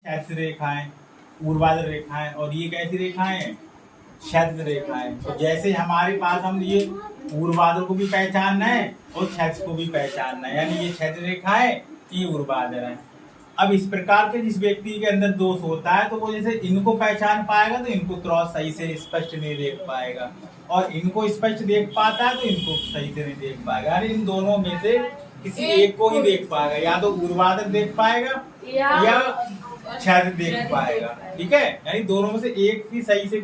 ऐसी रेखाएं, ऊर्ध्वाधर रेखाएं, और ये कैसी रेखाएं हैं? क्षैतिज रेखाएं। तो जैसे हमारे पास हम ये ऊर्ध्वाधर को भी पहचानना है और क्षैतिज को भी पहचानना है, यानी ये क्षैतिज रेखाएं, ये ऊर्ध्वाधर है। अब इस प्रकार के जिस व्यक्ति के अंदर दोष होता है तो वो जैसे इनको पहचान पाएगा तो इनको क्रॉस सही से स्पष्ट नहीं देख पाएगा, और इनको स्पष्ट देख पाता है तो इनको सही से नहीं देख पाएगा, यानी इन दोनों में से किसी एक को ही देख पाएगा, या तो ऊर्ध्वाधर देख पाएगा या क्षैतिज देख पाएगा। ठीक है, यानी दोनों में से एक ही सही से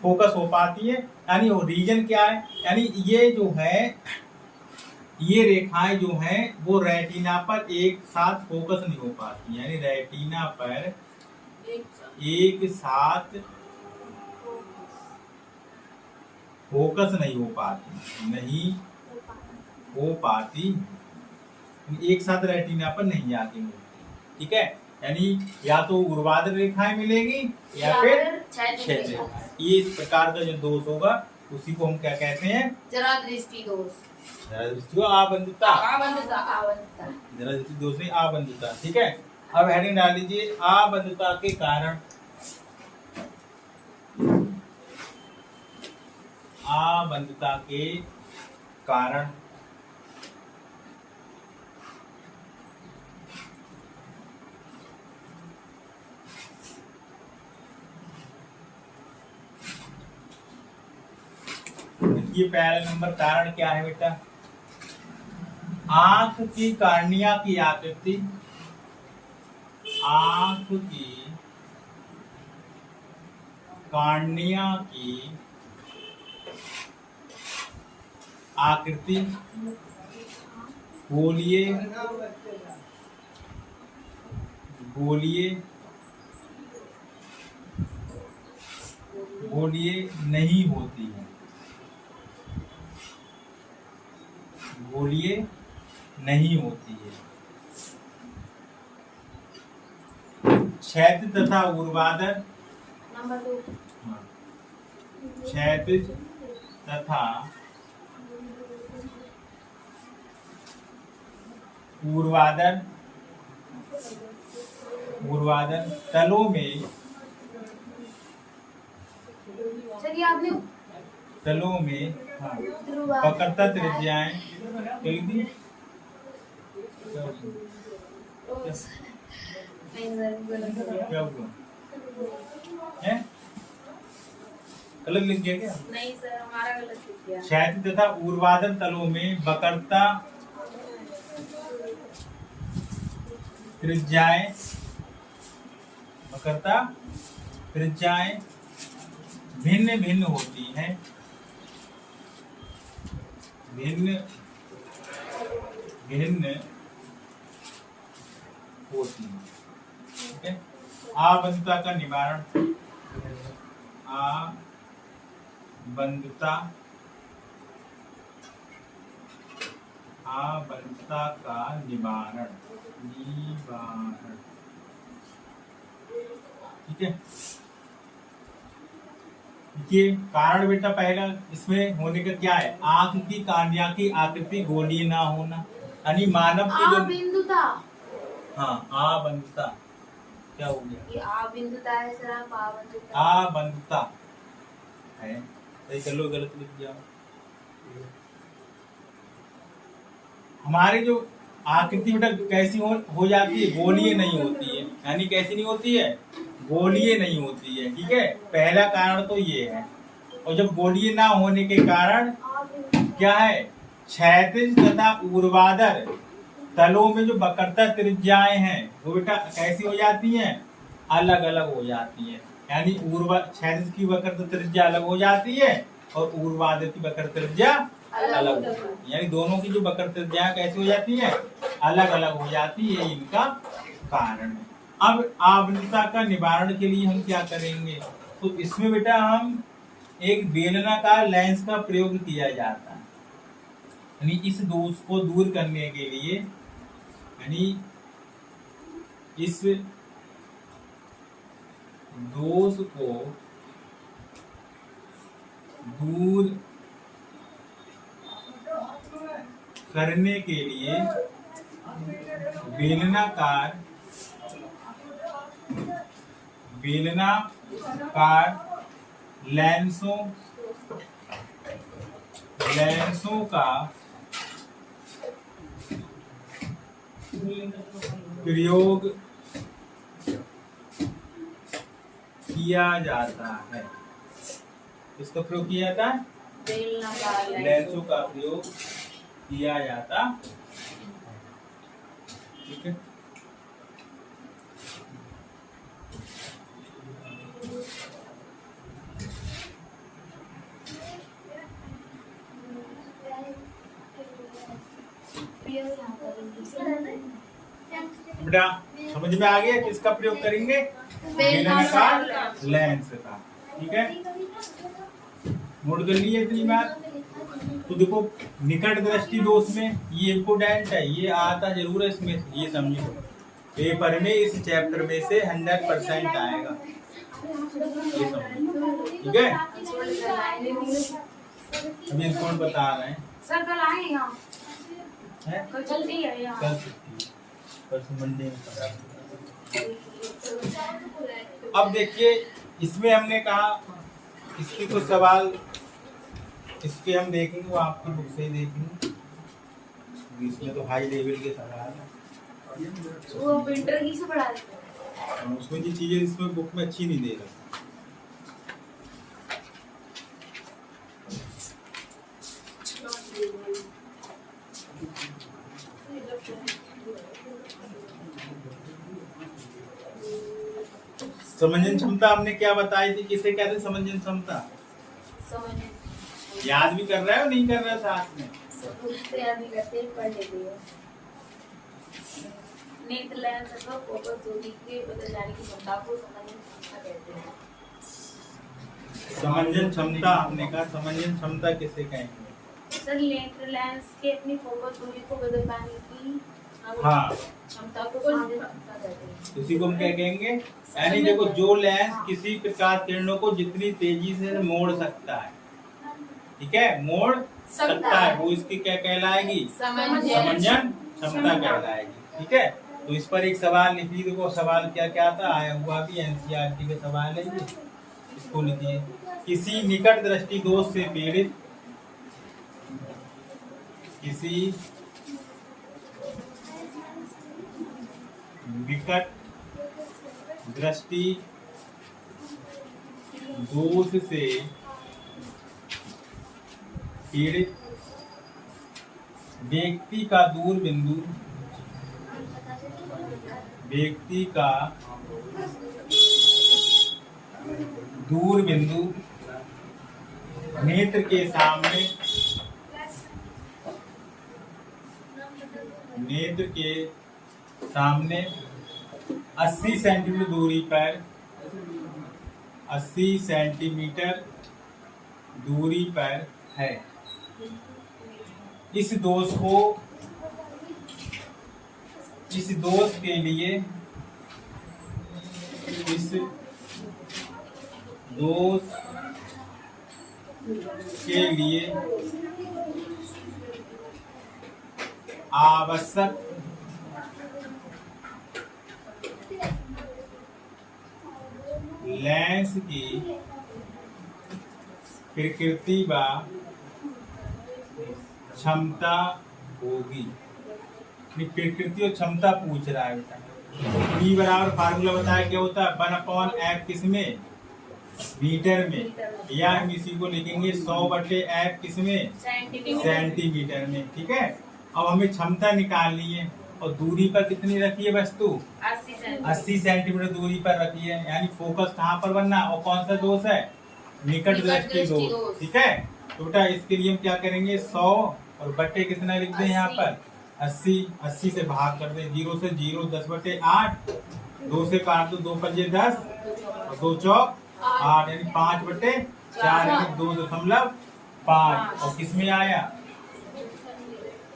फोकस हो पाती है। यानी वो रीजन क्या है, यानी ये जो है, ये रेखाएं जो हैं वो रेटिना पर एक साथ फोकस नहीं हो पाती, यानी रेटिना पर एक साथ फोकस नहीं हो पाती, एक साथ रेटिना पर नहीं आती। ठीक है, यानी या तो ऊर्ध्वाधर रेखाएं मिलेगी या फिर क्षैतिज रेखाएं। ये इस प्रकार का जो दोष होगा उसी को हम क्या कहते हैं? जरा दृष्टि दोष, आबंधता, जरा दृष्टि दोष नहीं, आबंधता। ठीक है, अब हेडिंग डाल लीजिए आबंधता के कारण। आबंधता के कारण ये पहला नंबर कारण क्या है बेटा? आंख की कार्निया की आकृति, आंख की कार्निया की आकृति गोलीय नहीं होती है, गोलीय नहीं होती है। क्षैतिज तथा ऊर्ध्वाधर, नंबर 2, क्षैतिज तथा ऊर्ध्वाधर तलों में, तलों में वक्रता त्रिज्याएं, क्या हुआ है? गलत लिख गया क्या? नहीं सर, हमारा गलत लिख गया। क्षैतिज तथा ऊर्ध्वाधर तलों में वक्रता त्रिज्याएं भिन्न भिन्न होती हैं, भिन्न होती हैं। ठीक है, आबंधता का निवारण, आबंधता का निवारण। ठीक है, देखिए कारण बेटा पहला इसमें होने का क्या है? आंख की कार्निया की आकृति गोलीय ना होना, यानी मानव की जो बिंदुता, हाँ आबंधता, क्या हो गया? ये आबंधता है सर, आबंधता है, सही कर लो, गलत लिख दिया। हमारी जो आकृति बेटा कैसी हो जाती है? गोलीय नहीं होती है, यानी कैसी नहीं होती है? गोलीय नहीं होती है। ठीक है, पहला कारण तो ये है। और जब गोलीय ना होने के कारण क्या है? क्षैतिज तथा ऊर्ध्वाधर तलों में जो वक्रता त्रिज्याएं हैं वो बेटा कैसी हो जाती हैं? अलग अलग हो जाती है, यानी क्षैतिज की वक्रता त्रिज्या अलग हो जाती है और ऊर्ध्वाधर की वक्रता त्रिज्या अलग, यानी दोनों की जो वक्रता त्रिज्या कैसी हो जाती है? अलग अलग हो जाती है, इनका कारण है। अब आबंधता का निवारण के लिए हम क्या करेंगे? तो इसमें बेटा हम एक बेलनाकार लेंस का प्रयोग किया जाता है, यानी इस दोष को दूर करने के लिए, यानी इस दोष को दूर करने के लिए बेलनाकार लेंसों का प्रयोग किया जाता है। इसका प्रयोग किया जाता है, लेंसों का प्रयोग किया जाता। ठीक है, बेटा समझ में आ गया किसका प्रयोग करेंगे? बेलनाकार लेंस का। ठीक है, नोट कर लीजिए इतनी बात। तो देखो निकट दृष्टि दोष में ये इम्पोर्टेंट है, ये आता जरूर है इसमें, ये समझो पेपर में इस चैप्टर में से 100% आएगा, ये समझो। ठीक है, अभी कौन बता रहे हैं सर? कल आए यहाँ, कल जल्दी है यहाँ, कल मंडे में। अब देखिए इसमें हमने कहा इसके कुछ सवाल इसके हम देखेंगे, वो आपकी बुक से ही देखेंगे। इसमें तो हाई लेवल के सवाल है, वो विंटर की से पढ़ा देते हैं। उसमें जो चीजें इसमें बुक में अच्छी नहीं दे रहा। समंजन क्षमता हमने क्या बताई थी, किसे कहते हैं समंजन क्षमता? याद भी कर रहा है और नहीं कर रहा है साथ में? याद नहीं करते, पढ़ लेते हैं। नेत्र लेंस अथवा फोकस दूरी के बदल जाने की क्षमता को समंजन क्षमता कहते हैं। समंजन क्षमता हमने कहा, समंजन क्षमता किसे कहेंगे? सर नेत्र लेंस के अपनी फोकस दूरी को बदल पाने की हाँ क्षमता को समंजन क्षमता कहते हैं। उसी को हम क्या कहेंगे? यानी देखो जो लेंस किसी प्रकाश किरणों को जितनी तेजी से मोड़ सकता है, ठीक है, मोड़ सकता है, वो इसकी क्या कहलाएगी? समंजन क्षमता कहलाएगी। ठीक है, तो इस पर एक सवाल लिखिए। देखो सवाल क्या क्या था, आया हुआ भी एनसीईआरटी का सवाल है ये, इसको लिखिए। किसी निकट दृष्टि दोष से पीड़ित, किसी विकट दृष्टि दोष से पीड़ित व्यक्ति का दूरबिंदु नेत्र के सामने 80 सेंटीमीटर दूरी पर है। इस दोष के लिए आवश्यक लेंस की प्रकृति व क्षमता होगी। प्रकृति और क्षमता पूछ रहा है बेटा। ई बराबर फार्मूला बताया क्या होता है? 1/f किसमें? मीटर में, या हम इसी को लिखेंगे 100/f किसमें? सेंटीमीटर में। ठीक है, अब हमें क्षमता निकालनी है और दूरी पर कितनी रखी है वस्तु? 80 सेंटीमीटर दूरी पर रखी है। यानी फोकस कहाँ पर बनना, और कौन सा दोष है? निकट दृष्टि दोष। ठीक है, तो बेटा इसके लिए हम क्या करेंगे? 100 और बट्टे कितना लिख दें यहाँ पर? 80 से भाग कर दें। 0 से 0, 10/8, 2 से काट दो, 2 पंजे 10 और 2 चौक 8, यानी 5/4, यानी 2.5। और किसमें आया?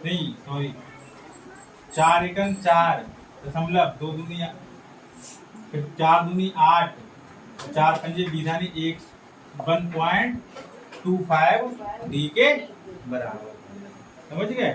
नहीं सॉरी, 4 एकम 4 दशमलव 2 दूनी, फिर 4 दूनी 8, 4 पंजे 20, यानी 1.25 डी के बराबर। समझ गए?